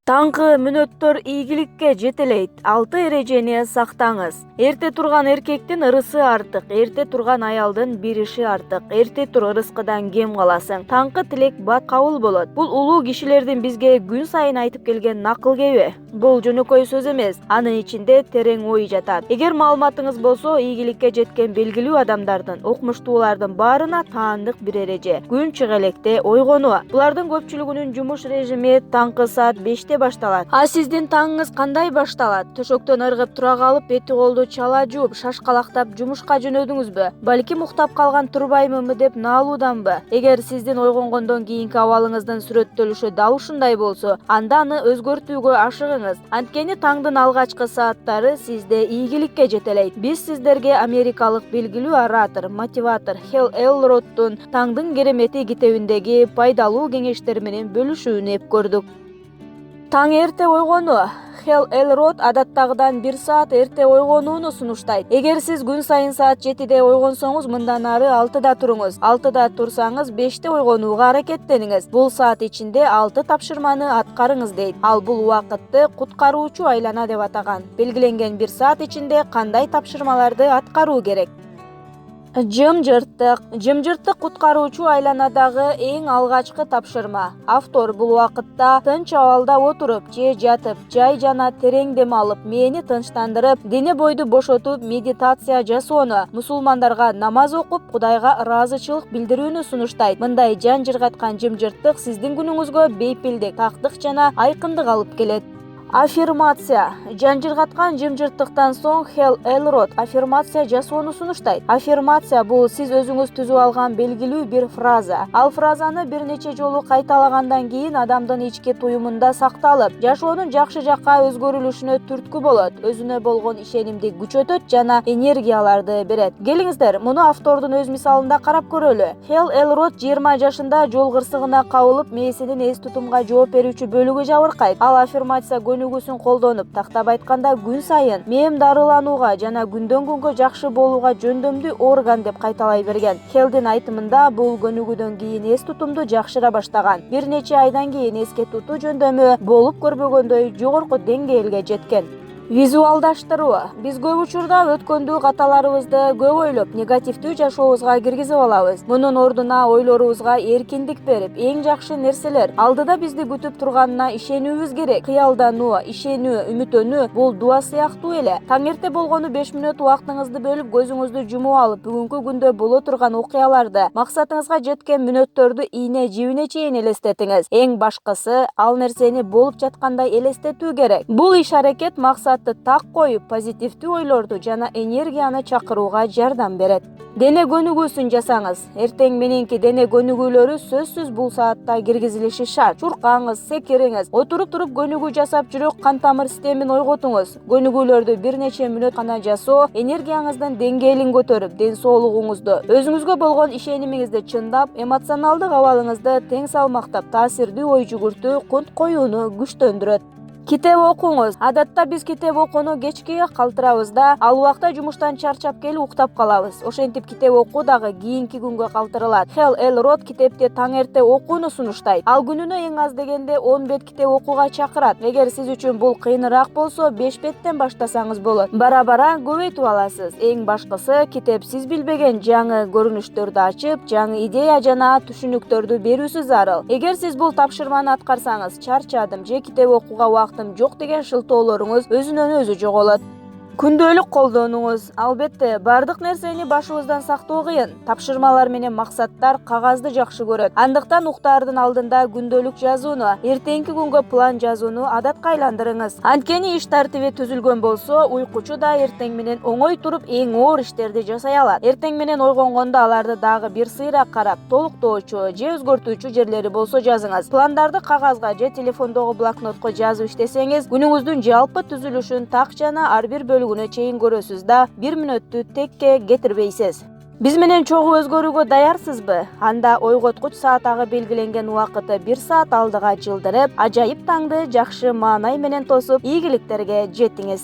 Таңкы мүнөттөр ийгиликке жетелейт. 6 эрежени сактаңыз. Эрте турган эркектин ырысы артык, эрте турган аялдын бириши артык. Эрте тур ырыскыдан кем каласың. Таңкы тилек бат кабыл болот. Бул улуу кишилердин бизге күн сайын айтып келген накыл кеби. Бул жөнөкөй сөз эмес, анын ичинде терең ой жатат. Эгер маалыматыңыз болсо, ийгиликке жеткен белгилүү адамдардын, окумуштуулардын баарына таандык бир эреже. Күн чыга электе ойгонуу. Булардын көпчүлүгүнүн жумуш режими таңкы саат 5те башталат. А сиздин таңыңыз кандай башталат? Төшөктөн ыргып тура калып, бети колду чала жууп, шашкалактап жумушка жөнөдүңүзбү? Балким уктап калган турбаймынбы деп наалууданбы? Эгер сиздин ойгонгондон кийинки абалыңыздын сүрөттөлүшү дал ушундай болсо, анда аны өзгөртүүгө ашыгыңыз. Анткени таңдын алгачкы сааттары сизде ийгиликке жетелейт. Биз сиздерге америкалык белгилүү оратор, мотиватор Хэл Элроддун Таңдын керемети китебиндеги пайдалуу кеңештер менен бөлүшүүнү эп көрдүк. Таң эрте ойгонуу. Хэл Элрод адаттагыдан 1 саат эрте ойгонууну сунуштайт. Эгер сиз күн сайын саат 7де ойгонсоңуз, мындан ары 6да туруңуз. 6да турсаңыз, 5те ойгонууга аракеттениңиз. Бул саат ичинде 6 тапшырманы аткарыңыз дейт. Ал бул убакытты куткаруучу айлана деп атаган. Белгиленген 1 саат ичинде кандай тапшырмаларды аткаруу керек? Жымжырттык. Жымжырттык куткаруучу айланадагы эң алгачкы тапшырма. Автор бул убакытта тынч абалда отуруп же жатып, жай жана терең дем алып, мээни тынчтандырып, дене бойду бошотуп медитация жасоону, мусулмандарга намаз окуп, Кудайга ыраазычылык билдирүүнү сунуштайт. Мындай жан жыргаткан жымжырттык сиздин күнүңүзгө бейпилдик, тактык жана айкындык алып келет. Аффирмация. Жан жыргаткан жымжырттыктан соң Хэл Элрод аффирмация жасоону сунуштайт. Аффирмация бул сиз өзүңүз түзүп алган белгилүү бир фраза. Ал фразаны бир нече жолу кайталагандан кийин адамдын ички туюмунда сакталып, жашоонун жакшы жакка өзгөрүлүшүнө түрткү болот, өзүнө болгон ишенимди күчөтөт жана энергияларды берет. Келиңиздер, муну автордун өз мисалында карап көрөлү. Хэл Элрод 20 жашында жол кырсыгына кабылып, мээсинин эс тутумга жооп берүүчү бөлүгү жабыркайт. Ал аффирмация өнүгүүсүн колдонуп, тактап айтканда күн сайын мээм дарыланууга жана күндөн күнгө жакшы болууга жөндөмдүү орган деп кайталай берген. Хелдин айтымында бул көнүгүүдөн кийин эс тутумду жакшыра баштаган. Бир нече айдан кийин эске тутуу жөндөмү болуп көрбөгөндөй жогорку деңгээлге жеткен. Визуалдаштыруу. Биз көп учурда өткөндүү каталарыбызды көп ойлоп, негативдүү жашообузга киргизип алабыз. Мунун ордуна ойлорубузга эркиндик берип, эң жакшы нерселер алдыда бизди күтүп турганына ишенүүбүз керек. Кыялдануу, ишенүү, үмүттөнүү бул дуа сыяктуу эле. Таң эрте болгону 5 мүнөт убактыңызды бөлүп, көзүңүздү жумуп алып, бүгүнкү күндө боло турган окуяларды, максатыңызга жеткен мүнөттөрдү ийне жибине чейин элестетиңиз. Эң башкысы, ал нерсени болуп жаткандай элестетүү керек. Бул иш-аракет максат так коюп, позитивдүү ойлорду жана энергияны чакырууга жардам берет. Дене көнүгүүсүн жасаңыз. Эртең мененки дене көнүгүүлөрү сөзсүз бул саатта киргизилиши шарт. Чуркаңыз, секириңиз, отуруп туруп көнүгүү жасап жүрөк кан тамыр системин ойготуңуз. Көнүгүүлөрдү бир нече мүнөт гана жасоо энергияңыздын деңгээлин көтөрүп, ден соолугуңузду, өзүңүзгө болгон ишенимиңизди чындап, эмоционалдык абалыңызды тең салмактап, таасирдүү ой жүгүртүү, кунт коюуну күчтөндүрөт. Китеп окуңуз. Адатта биз китеп окууну кечкиге калтырабыз да, ал убакта жумуштан чарчап келип уктап калабыз. Ошентип китеп окуу дагы кийинки күнгө калтырылат. Хэл Элрод китепти таң эрте окууну сунуштайт. Ал күнүнө эң аз дегенде 10 бет китеп окууга чакырат. Эгер сиз үчүн бул кыйыныраак болсо, 5 беттен баштасаңыз болот. Бара-бара көбөйтүп аласыз. Эң башкысы, китеп сиз билбеген жаңы көрүнүштөрдү ачып, жаңы идея жана түшүнүктөрдү берүүсү зарыл. Эгер сиз бул тапшырманы аткарсаңыз, чарчадым же китеп окууга жок деген шылтоолоруңуз өзүнөн өзү жоголот. Күндөлүк колдонуңуз. Албетте, бардык нерсени башыбыздан сактоо кыйын. Тапшырмалар менен максаттар кагазды жакшы көрөт. Андыктан уктаардын алдында күндөлүк жазууну, эртеңки күнгө план жазууну адатка айландырыңыз. Анткени иш тартиби түзүлгөн болсо, уйкучу да эртең менен оңой туруп эң оор иштерди жасай алат. Эртең менен ойгонгондо аларды дагы бир сыйра карап, толуктоочу же өзгөртүүчү жерлери болсо жазыңыз. Пландарды кагазга же телефондогу блокнотко жазып иштесеңиз, күнүңүздүн жалпы түзүлүшүн так жана ар бир бөлүгүнө чейин көрөсүз да, 1 мүнөттү текке кетирбейсиз. Биз менен чогуу өзгөрүүгө даярсызбы? Анда ойготкуч саатагы белгиленген убакыты 1 саат алдыга жылдырып, ажайып таңды жакшы маанай менен тосуп, ийгиликтерге жетиңиз.